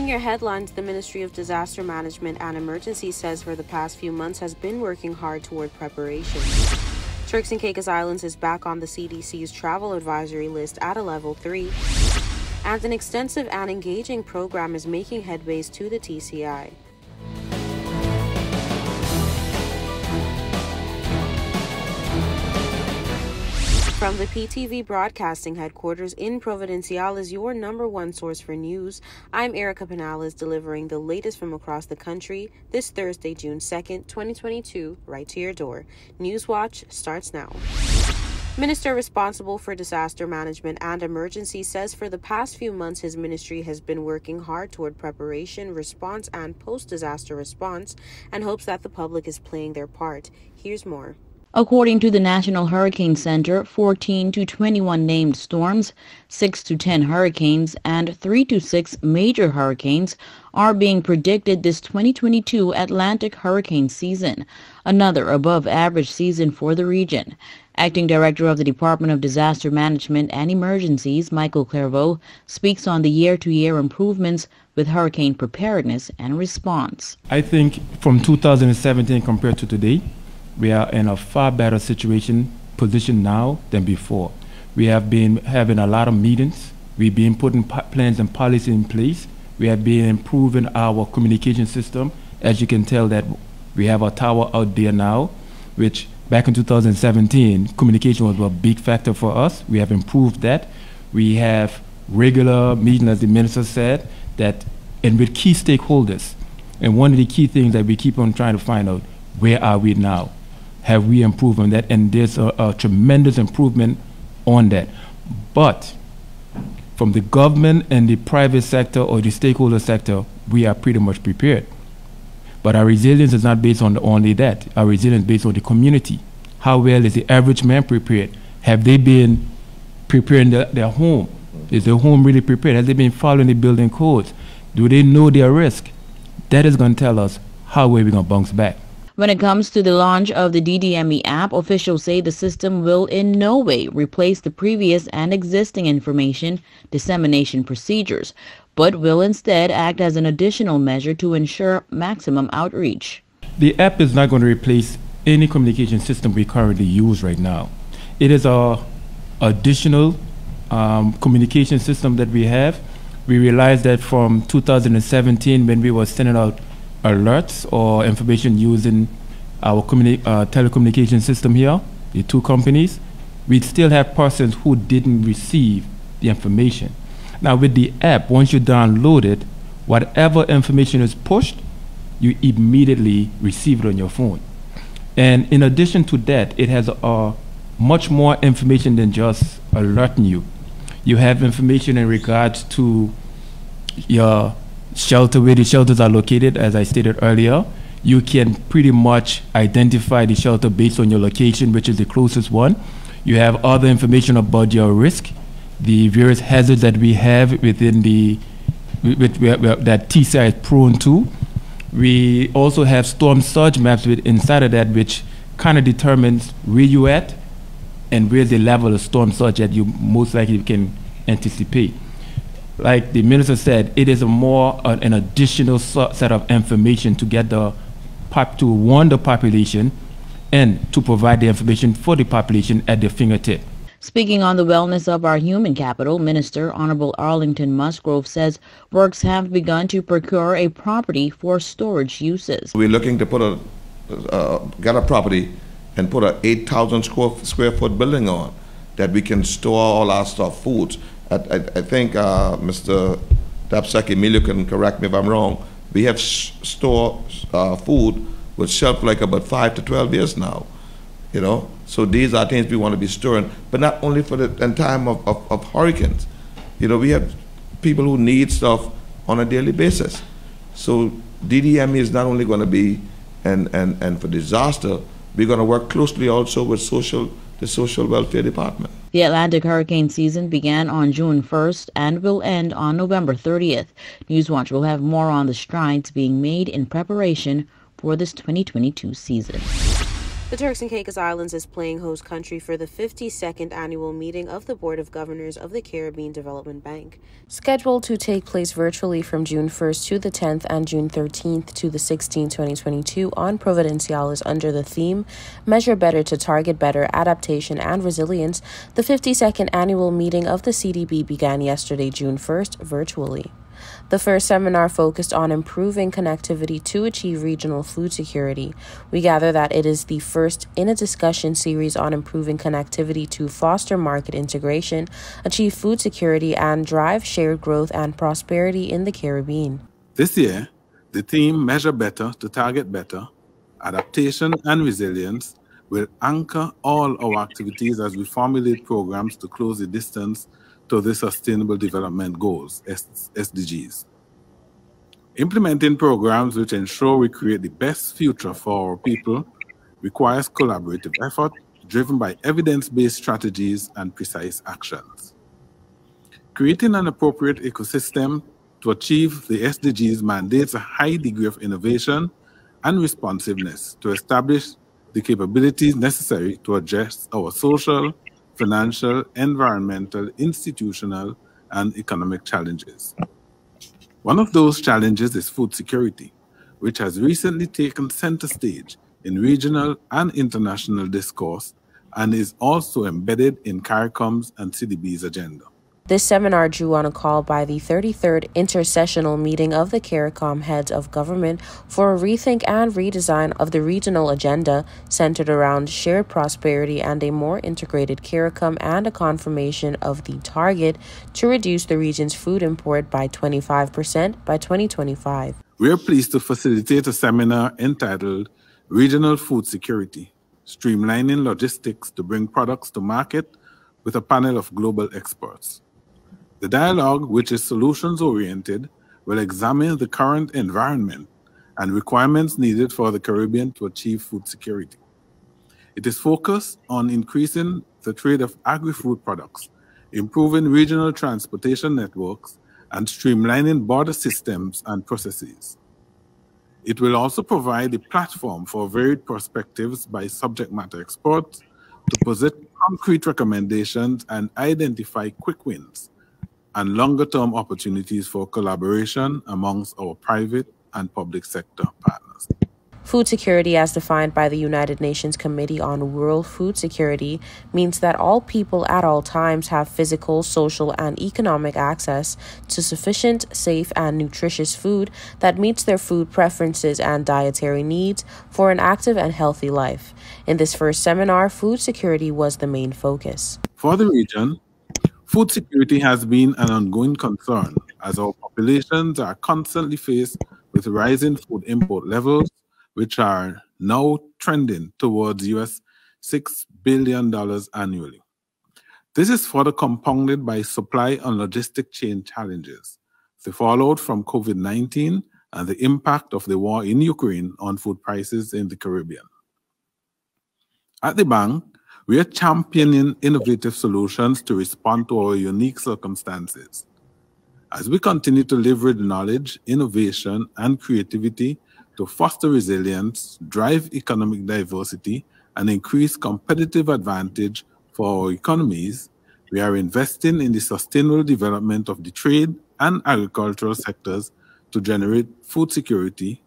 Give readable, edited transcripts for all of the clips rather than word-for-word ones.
Reading your headlines, the Ministry of Disaster Management and Emergency says for the past few months has been working hard toward preparation. Turks and Caicos Islands is back on the CDC's travel advisory list at a level 3. And an extensive and engaging program is making headways to the TCI. From the PTV Broadcasting Headquarters in Providenciales, your #1 source for news, I'm Erica Penales delivering the latest from across the country this Thursday, June 2nd, 2022, right to your door. Newswatch starts now. Minister responsible for disaster management and emergency says for the past few months his ministry has been working hard toward preparation, response, and post-disaster response and hopes that the public is playing their part. Here's more. According to the National Hurricane Center, 14 to 21 named storms, 6 to 10 hurricanes, and 3 to 6 major hurricanes are being predicted this 2022 Atlantic hurricane season, another above-average season for the region. Acting Director of the Department of Disaster Management and Emergencies, Michael Clairvaux, speaks on the year-to-year improvements with hurricane preparedness and response. I think from 2017 compared to today, we are in a far better position now than before. We have been having a lot of meetings. We've been putting plans and policy in place. We have been improving our communication system. As you can tell that we have a tower out there now, which back in 2017, communication was a big factor for us. We have improved that. We have regular meetings, as the minister said, and with key stakeholders. And one of the key things that we keep on trying to find out, where are we now? Have we improved on that? And there's a tremendous improvement on that. But from the government and the private sector or the stakeholder sector, we are pretty much prepared. But our resilience is not based on only that. Our resilience is based on the community. How well is the average man prepared? Have they been preparing their home? Is their home really prepared? Have they been following the building codes? Do they know their risk? That is going to tell us how we're going to bounce back. When it comes to the launch of the DDME app, officials say the system will in no way replace the previous and existing information dissemination procedures, but will instead act as an additional measure to ensure maximum outreach. The app is not going to replace any communication system we currently use right now. It is our additional communication system that we have. We realized that from 2017, when we were sending out alerts or information using our telecommunication system here, the two companies, we still have persons who didn't receive the information. Now with the app, once you download it, whatever information is pushed, you immediately receive it on your phone. And in addition to that, it has much more information than just alerting you. You have information in regards to your shelter, where the shelters are located. As I stated earlier, you can pretty much identify the shelter based on your location, which is the closest one. You have other information about your risk, the various hazards that we have within that TCI is prone to. We also have storm surge maps inside of that, which kind of determines where you at and where's the level of storm surge that you most likely can anticipate. Like the minister said, it is an additional set of information to get to warn the population and to provide the information for the population at their fingertip. Speaking on the wellness of our human capital, Minister Honorable Arlington Musgrove says works have begun to procure a property for storage uses. We're looking to get a property and put a 8,000 square foot building on that we can store all our stuff, foods. I think Mr. Dapsek Emilio can correct me if I'm wrong. We have store food with shelf life about 5 to 12 years now, you know. So these are things we want to be storing, but not only for in time of hurricanes. You know, we have people who need stuff on a daily basis. So DDME is not only going to be and for disaster, we're going to work closely also with the social welfare department. The Atlantic hurricane season began on June 1st and will end on November 30th. Newswatch will have more on the strides being made in preparation for this 2022 season. The Turks and Caicos Islands is playing host country for the 52nd annual meeting of the Board of Governors of the Caribbean Development Bank. Scheduled to take place virtually from June 1st to the 10th and June 13th to the 16th, 2022 on Providenciales under the theme Measure Better to Target Better, Adaptation and Resilience, the 52nd annual meeting of the CDB began yesterday, June 1st, virtually. The first seminar focused on improving connectivity to achieve regional food security. We gather that it is the first in a discussion series on improving connectivity to foster market integration, achieve food security, and drive shared growth and prosperity in the Caribbean. This year, the theme Measure Better to Target Better, Adaptation and Resilience will anchor all our activities as we formulate programs to close the distance to the Sustainable Development Goals, SDGs. Implementing programs which ensure we create the best future for our people requires collaborative effort driven by evidence-based strategies and precise actions. Creating an appropriate ecosystem to achieve the SDGs mandates a high degree of innovation and responsiveness to establish the capabilities necessary to address our social, financial, environmental, institutional, and economic challenges. One of those challenges is food security, which has recently taken center stage in regional and international discourse and is also embedded in CARICOM's and CDB's agenda. This seminar drew on a call by the 33rd intersessional meeting of the CARICOM heads of government for a rethink and redesign of the regional agenda centered around shared prosperity and a more integrated CARICOM, and a confirmation of the target to reduce the region's food import by 25% by 2025. We are pleased to facilitate a seminar entitled Regional Food Security, Streamlining Logistics to Bring Products to Market, with a panel of global experts. The dialogue, which is solutions-oriented, will examine the current environment and requirements needed for the Caribbean to achieve food security. It is focused on increasing the trade of agri-food products, improving regional transportation networks, and streamlining border systems and processes. It will also provide a platform for varied perspectives by subject matter experts to posit concrete recommendations and identify quick wins and longer-term opportunities for collaboration amongst our private and public sector partners. Food security, as defined by the United Nations Committee on World Food Security, means that all people at all times have physical, social, and economic access to sufficient, safe, and nutritious food that meets their food preferences and dietary needs for an active and healthy life. In this first seminar, food security was the main focus. For the region, food security has been an ongoing concern as our populations are constantly faced with rising food import levels, which are now trending towards US $6 billion annually. This is further compounded by supply and logistic chain challenges, the fallout from COVID-19, and the impact of the war in Ukraine on food prices in the Caribbean. At the bank, we are championing innovative solutions to respond to our unique circumstances. As we continue to leverage knowledge, innovation, and creativity to foster resilience, drive economic diversity, and increase competitive advantage for our economies, we are investing in the sustainable development of the trade and agricultural sectors to generate food security,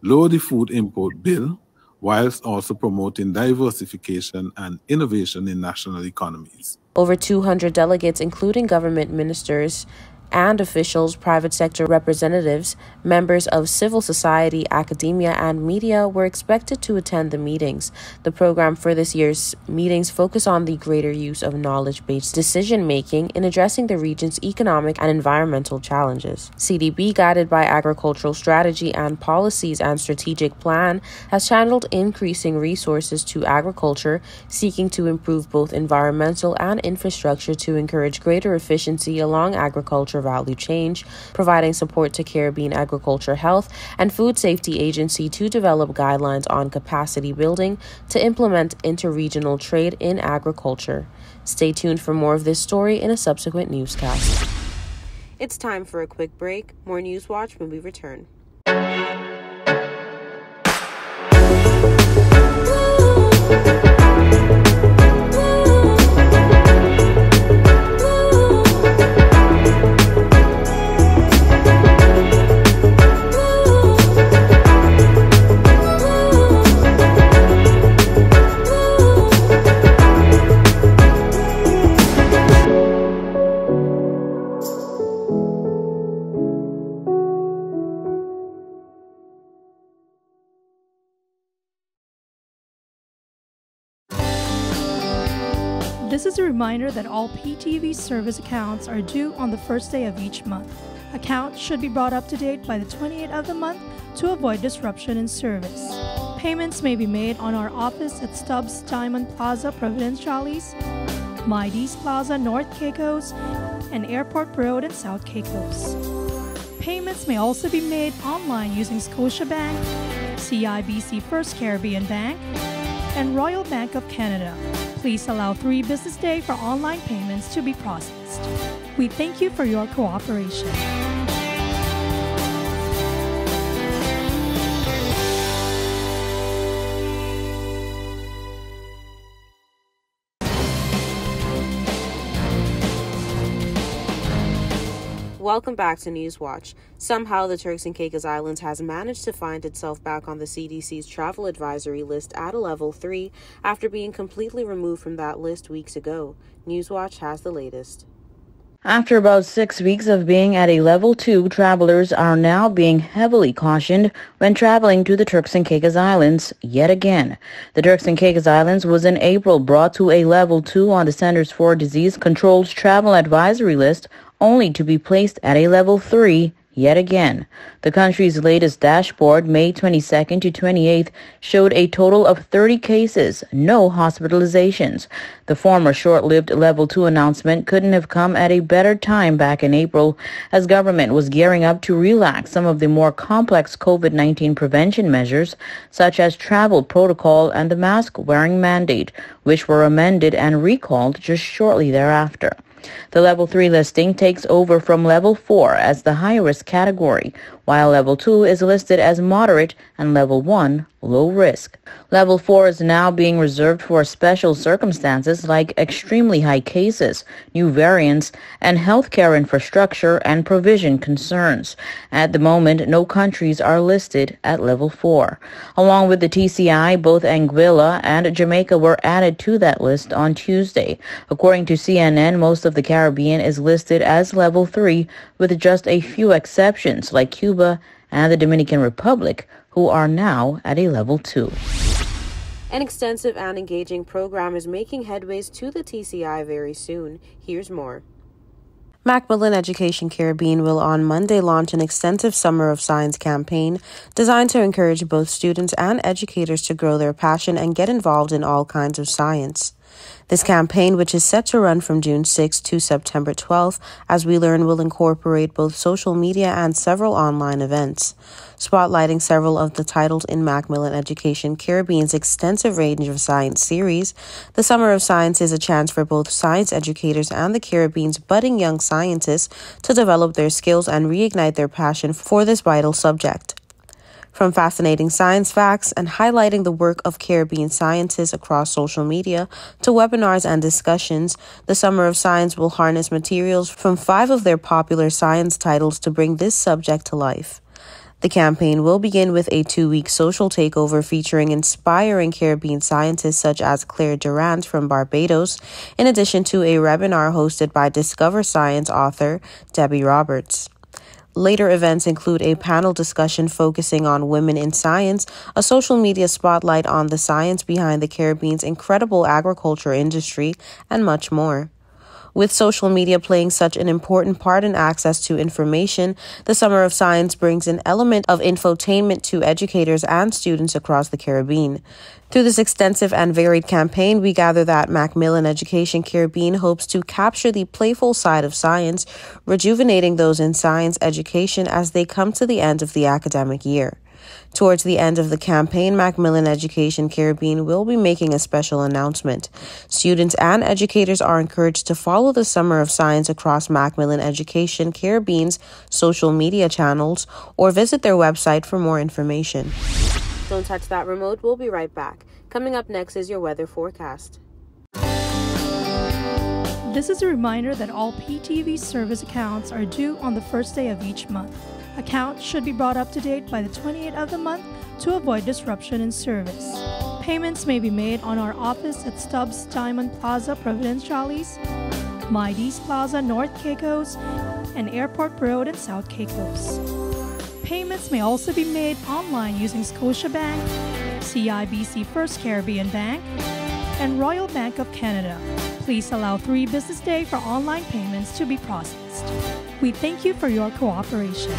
lower the food import bill, whilst also promoting diversification and innovation in national economies. Over 200 delegates, including government ministers and officials, private sector representatives, members of civil society, academia, and media were expected to attend the meetings. The program for this year's meetings focus on the greater use of knowledge-based decision-making in addressing the region's economic and environmental challenges. CDB, guided by agricultural strategy and policies and strategic plan, has channeled increasing resources to agriculture, seeking to improve both environmental and infrastructure to encourage greater efficiency along agriculture value chain, providing support to Caribbean Agriculture Health and Food Safety Agency to develop guidelines on capacity building to implement interregional trade in agriculture. Stay tuned for more of this story in a subsequent newscast. It's time for a quick break. More News Watch when we return. This is a reminder that all PTV service accounts are due on the first day of each month. Accounts should be brought up to date by the 28th of the month to avoid disruption in service. Payments may be made on our office at STUBBS Diamond Plaza, Providenciales, DEE'S Plaza, North Caicos, and Airport Road in South Caicos. Payments may also be made online using Scotiabank, CIBC First Caribbean Bank, and Royal Bank of Canada. Please allow 3 business days for online payments to be processed. We thank you for your cooperation. Welcome back to Newswatch. Somehow, the Turks and Caicos Islands has managed to find itself back on the CDC's travel advisory list at a level 3 after being completely removed from that list weeks ago. Newswatch has the latest. After about 6 weeks of being at a level 2, travelers are now being heavily cautioned when traveling to the Turks and Caicos Islands yet again. The Turks and Caicos Islands was in April brought to a level 2 on the Centers for Disease Control's travel advisory list, only to be placed at a level 3 yet again. The country's latest dashboard, May 22nd to 28th, showed a total of 30 cases, no hospitalizations. The former short-lived level 2 announcement couldn't have come at a better time back in April, as government was gearing up to relax some of the more complex COVID-19 prevention measures, such as travel protocol and the mask-wearing mandate, which were amended and recalled just shortly thereafter. The Level 3 listing takes over from Level 4 as the high-risk category, while Level 2 is listed as moderate and Level 1 low risk. Level 4 is now being reserved for special circumstances like extremely high cases, new variants, and healthcare infrastructure and provision concerns. At the moment, no countries are listed at Level 4. Along with the TCI, both Anguilla and Jamaica were added to that list on Tuesday. According to CNN, most of the Caribbean is listed as Level 3, with just a few exceptions like Cuba and the Dominican Republic, who are now at a Level 2. An extensive and engaging program is making headways to the TCI very soon. Here's more. Macmillan Education Caribbean will on Monday launch an extensive Summer of Science campaign designed to encourage both students and educators to grow their passion and get involved in all kinds of science. This campaign, which is set to run from June 6 to September 12th, as we learn, will incorporate both social media and several online events. Spotlighting several of the titles in Macmillan Education Caribbean's extensive range of science series, the Summer of Science is a chance for both science educators and the Caribbean's budding young scientists to develop their skills and reignite their passion for this vital subject. From fascinating science facts and highlighting the work of Caribbean scientists across social media to webinars and discussions, the Summer of Science will harness materials from 5 of their popular science titles to bring this subject to life. The campaign will begin with a 2-week social takeover featuring inspiring Caribbean scientists such as Claire Durant from Barbados, in addition to a webinar hosted by Discover Science author Debbie Roberts. Later events include a panel discussion focusing on women in science, a social media spotlight on the science behind the Caribbean's incredible agriculture industry, and much more. With social media playing such an important part in access to information, the Summer of Science brings an element of infotainment to educators and students across the Caribbean. Through this extensive and varied campaign, we gather that Macmillan Education Caribbean hopes to capture the playful side of science, rejuvenating those in science education as they come to the end of the academic year. Towards the end of the campaign, Macmillan Education Caribbean will be making a special announcement. Students and educators are encouraged to follow the Summer of Science across Macmillan Education Caribbean's social media channels or visit their website for more information. Don't touch that remote. We'll be right back. Coming up next is your weather forecast. This is a reminder that all PTV service accounts are due on the first day of each month. Accounts should be brought up to date by the 28th of the month to avoid disruption in service. Payments may be made on our office at STUBBS Diamond Plaza, Providenciales, DEE'S Plaza, North Caicos, and Airport Road in South Caicos. Payments may also be made online using Scotiabank, CIBC First Caribbean Bank, and Royal Bank of Canada. Please allow 3 business days for online payments to be processed. We thank you for your cooperation.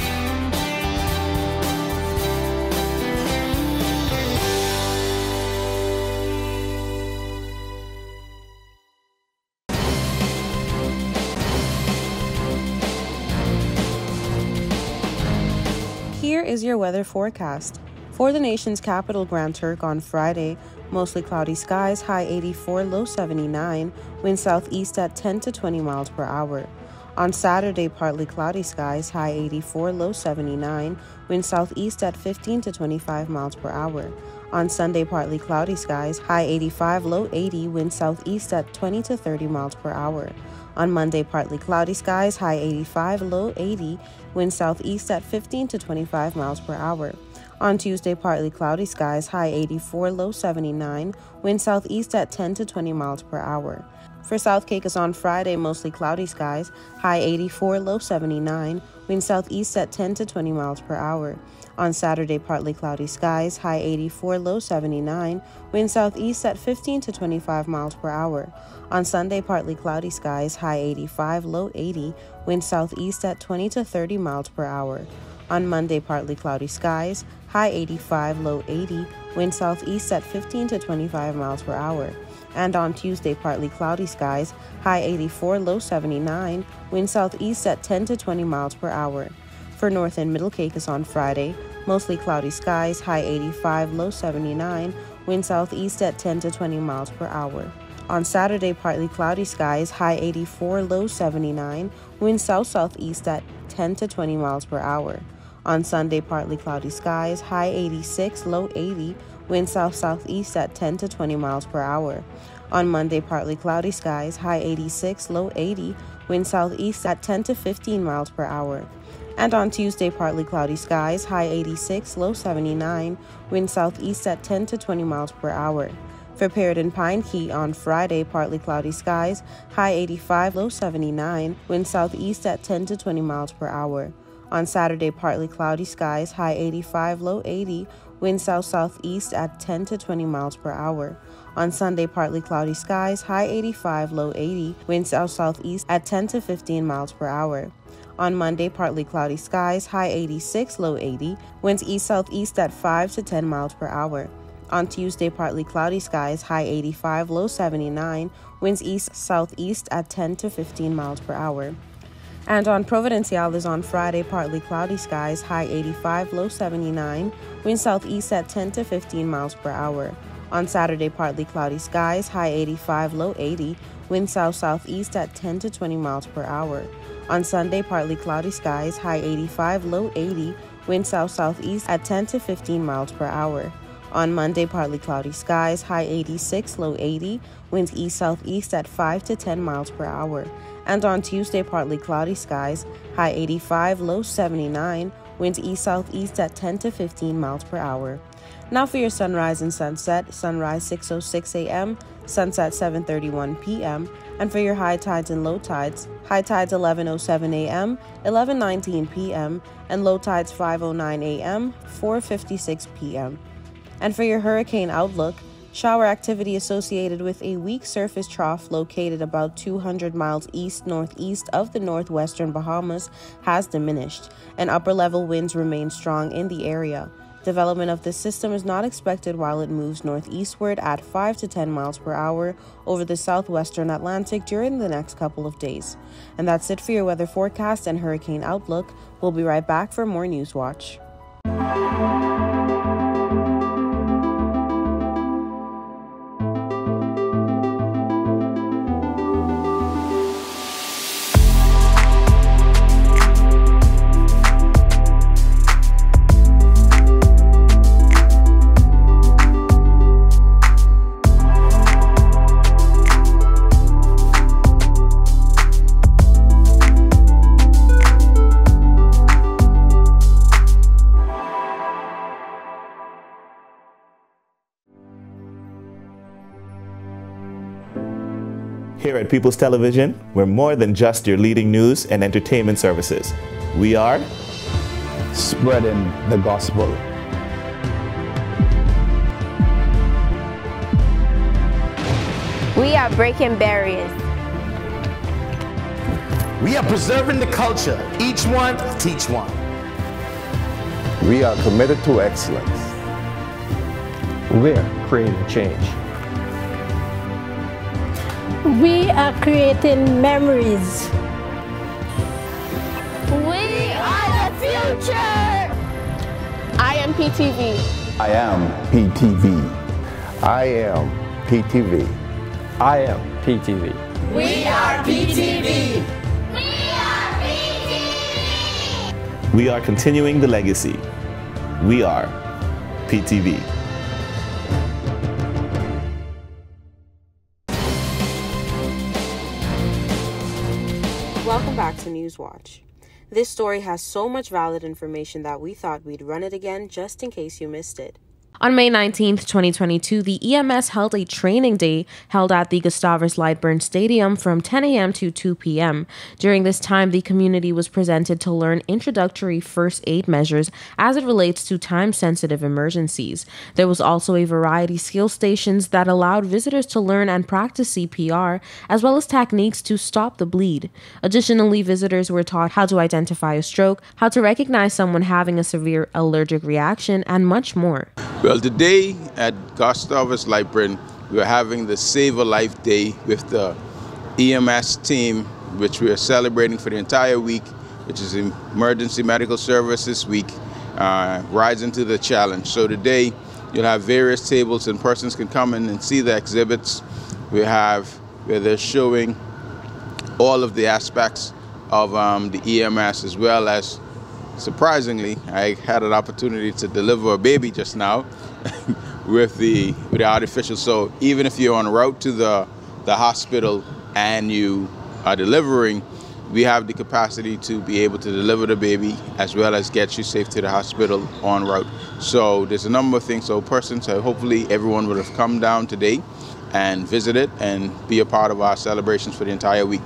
Here is your weather forecast. For the nation's capital, Grand Turk, on Friday, mostly cloudy skies, high 84, low 79, wind southeast at 10 to 20 miles per hour. On Saturday, partly cloudy skies, high 84, low 79, wind southeast at 15 to 25 miles per hour. On Sunday, partly cloudy skies, high 85, low 80, wind southeast at 20 to 30 miles per hour. On Monday, partly cloudy skies, high 85, low 80, wind southeast at 15 to 25 miles per hour. On Tuesday, partly cloudy skies, high 84, low 79, wind southeast at 10 to 20 miles per hour. For South Caicos on Friday, mostly cloudy skies, high 84, low 79, wind southeast at 10 to 20 miles per hour. On Saturday, partly cloudy skies, high 84, low 79, wind southeast at 15 to 25 miles per hour. On Sunday, partly cloudy skies, high 85, low 80, wind southeast at 20 to 30 miles per hour. On Monday, partly cloudy skies, high 85, low 80, wind southeast at 15 to 25 miles per hour. And on Tuesday, partly cloudy skies, high 84, low 79, wind southeast at 10 to 20 miles per hour. For North and Middle Caicos on Friday, mostly cloudy skies, high 85, low 79, wind southeast at 10 to 20 miles per hour. On Saturday, partly cloudy skies, high 84, low 79, wind south-southeast at 10 to 20 miles per hour. On Sunday, partly cloudy skies, high 86, low 80, wind south-southeast at 10 to 20 miles per hour. On Monday, partly cloudy skies, high 86, low 80, wind southeast at 10 to 15 miles per hour. And on Tuesday, partly cloudy skies, high 86, low 79, wind southeast at 10 to 20 miles per hour. For Parrot and Pine Key on Friday, partly cloudy skies, high 85, low 79, wind southeast at 10 to 20 miles per hour. On Saturday, partly cloudy skies, high 85, low 80, wind south-southeast at 10 to 20 miles per hour. On Sunday, partly cloudy skies, high 85, low 80, wind south-southeast at 10 to 15 miles per hour. On Monday, partly cloudy skies, high 86, low 80, winds east-southeast at 5 to 10 miles per hour. On Tuesday, partly cloudy skies, high 85, low 79, winds east-southeast at 10 to 15 miles per hour. And on Providenciales on Friday, partly cloudy skies, high 85, low 79, wind southeast at 10 to 15 miles per hour. On Saturday, partly cloudy skies, high 85, low 80, wind south-southeast at 10 to 20 miles per hour. On Sunday, partly cloudy skies, high 85, low 80, wind south-southeast at 10 to 15 miles per hour. On Monday, partly cloudy skies, high 86, low 80, winds east-southeast at 5 to 10 miles per hour. And on Tuesday, partly cloudy skies, high 85, low 79, winds east-southeast at 10 to 15 miles per hour. Now for your sunrise and sunset: sunrise 6:06 a.m., sunset 7:31 p.m. And for your high tides and low tides: high tides 11:07 a.m., 11:19 p.m., and low tides 5:09 a.m., 4:56 p.m. And for your hurricane outlook: shower activity associated with a weak surface trough located about 200 miles east-northeast of the northwestern Bahamas has diminished, and upper-level winds remain strong in the area. Development of this system is not expected while it moves northeastward at 5 to 10 miles per hour over the southwestern Atlantic during the next couple of days. And that's it for your weather forecast and hurricane outlook. We'll be right back for more News Watch. Here at People's Television, we're more than just your leading news and entertainment services. We are spreading the gospel. We are breaking barriers. We are preserving the culture. Each one, teach one. We are committed to excellence. We're creating change. We are creating memories. We are the future. I am PTV. I am PTV. I am PTV. I am PTV. We are PTV. We are continuing the legacy. We are PTV. Welcome back to Newswatch. This story has so much valid information that we thought we'd run it again just in case you missed it. On May 19th, 2022, the EMS held a training day held at the Gustavus Lightburn Stadium from 10 a.m. to 2 p.m. During this time, the community was presented to learn introductory first aid measures as it relates to time-sensitive emergencies. There was also a variety skill stations that allowed visitors to learn and practice CPR, as well as techniques to stop the bleed. Additionally, visitors were taught how to identify a stroke, how to recognize someone having a severe allergic reaction, and much more. Well, today at Gustavus Lightburn, we are having the Save a Life Day with the EMS team, which we are celebrating for the entire week, which is Emergency Medical Services Week, Rising to the Challenge. So today, you'll have various tables and persons can come in and see the exhibits we have where they're showing all of the aspects of the EMS, as well as, surprisingly, I had an opportunity to deliver a baby just now with the artificial. So even if you're en route to the hospital and you are delivering, we have the capacity to be able to deliver the baby as well as get you safe to the hospital en route. So there's a number of things. So persons, hopefully everyone would have come down today and visited and be a part of our celebrations for the entire week.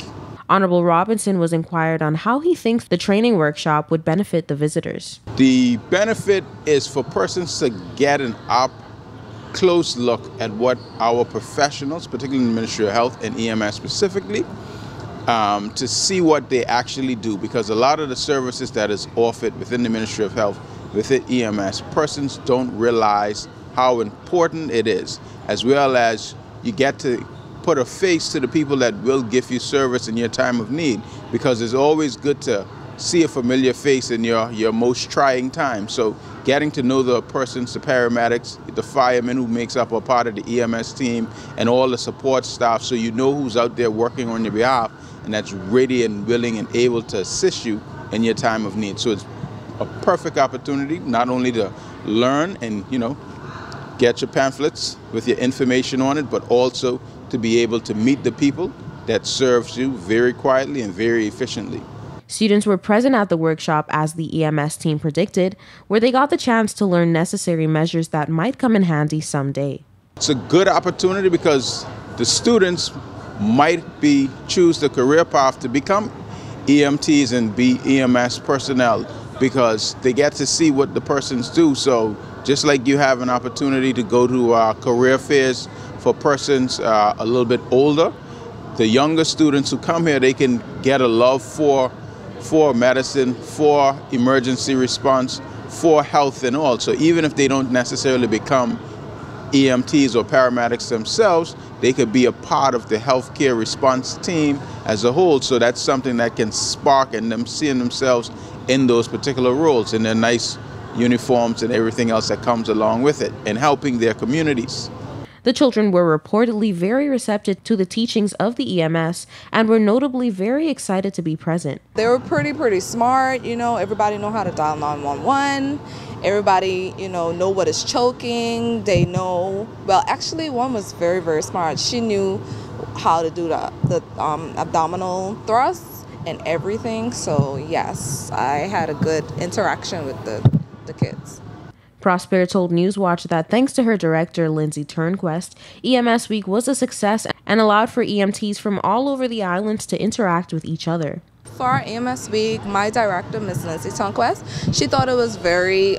Honorable Robinson was inquired on how he thinks the training workshop would benefit the visitors. The benefit is for persons to get an up-close look at what our professionals, particularly in the Ministry of Health and EMS specifically, to see what they actually do, because a lot of the services that is offered within the Ministry of Health, within EMS, persons don't realize how important it is, as well as you get to put a face to the people that will give you service in your time of need, because it's always good to see a familiar face in your most trying time. So getting to know the persons, the paramedics, the firemen who makes up a part of the EMS team, and all the support staff, so you know who's out there working on your behalf and that's ready and willing and able to assist you in your time of need. So it's a perfect opportunity not only to learn and, get your pamphlets with your information on it, but also to be able to meet the people that serves you very quietly and very efficiently. Students were present at the workshop as the EMS team predicted, where they got the chance to learn necessary measures that might come in handy someday. It's a good opportunity because the students might choose the career path to become EMTs and be EMS personnel, because they get to see what the persons do. So just like you have an opportunity to go to career fairs for persons a little bit older, the younger students who come here, they can get a love for medicine, for emergency response, for health and all. So even if they don't necessarily become EMTs or paramedics themselves, they could be a part of the healthcare response team as a whole. So that's something that can spark in them seeing themselves in those particular roles, in their nice uniforms and everything else that comes along with it, and helping their communities. The children were reportedly very receptive to the teachings of the EMS and were notably very excited to be present. They were pretty smart, everybody know how to dial 911. Everybody, know what is choking. They know, well, actually one was very smart. She knew how to do the abdominal thrusts and everything. So yes, I had a good interaction with the kids. Prosper told Newswatch that thanks to her director, Lindsay Turnquest, EMS Week was a success and allowed for EMTs from all over the islands to interact with each other. For our EMS Week, my director, Ms. Lindsay Turnquest, she thought it was very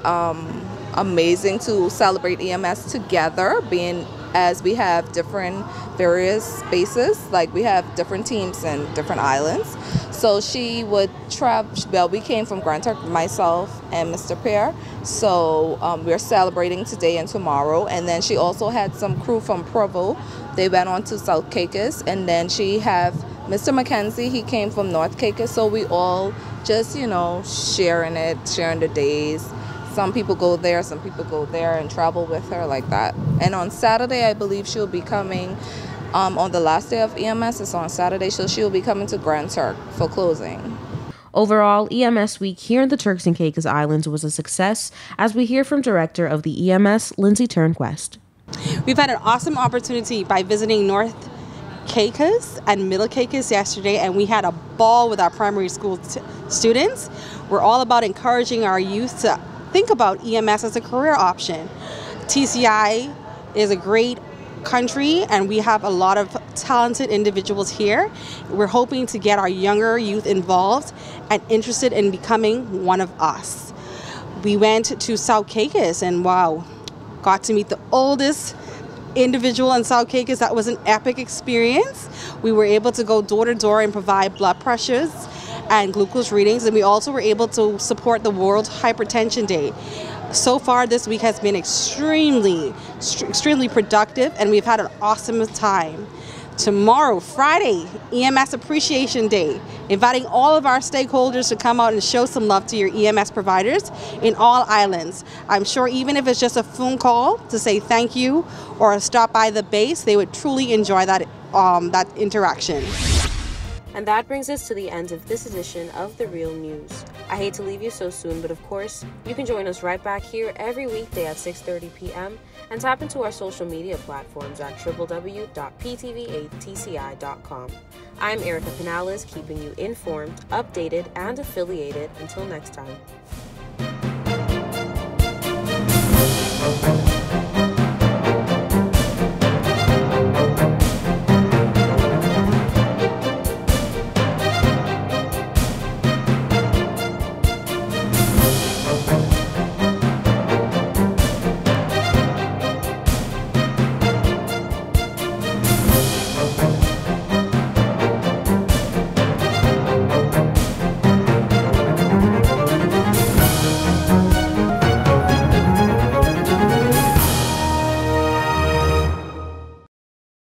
amazing to celebrate EMS together, being as we have different various bases, like we have different teams in different islands. So she would travel. Well, we came from Grand Turk, myself and Mr. Pear. So we're celebrating today and tomorrow. And then she also had some crew from Provo. They went on to South Caicos, and then she have Mr. Mackenzie. He came from North Caicos. So we all just, you know, sharing the days. Some people go there, some people go there and travel with her like that. And on Saturday, I believe she'll be coming. On the last day of EMS, it's on Saturday, so she'll be coming to Grand Turk for closing. Overall, EMS Week here in the Turks and Caicos Islands was a success, as we hear from Director of the EMS, Lindsay Turnquest. We've had an awesome opportunity by visiting North Caicos and Middle Caicos yesterday, and we had a ball with our primary school students. We're all about encouraging our youth to think about EMS as a career option. TCI is a great country, and we have a lot of talented individuals here. We're hoping to get our younger youth involved and interested in becoming one of us. We went to South Caicos and wow, got to meet the oldest individual in South Caicos. That was an epic experience. We were able to go door to door and provide blood pressures and glucose readings, and we also were able to support the World Hypertension Day. So far this week has been extremely productive, and we've had an awesome time. Tomorrow, Friday, EMS Appreciation Day, inviting all of our stakeholders to come out and show some love to your EMS providers in all islands. I'm sure even if it's just a phone call to say thank you or stop by the base, they would truly enjoy that interaction. And that brings us to the end of this edition of The Real News. I hate to leave you so soon, but of course, you can join us right back here every weekday at 6:30 p.m. and tap into our social media platforms at www.ptva.tci.com. I'm Erica Pinales, keeping you informed, updated, and affiliated. Until next time.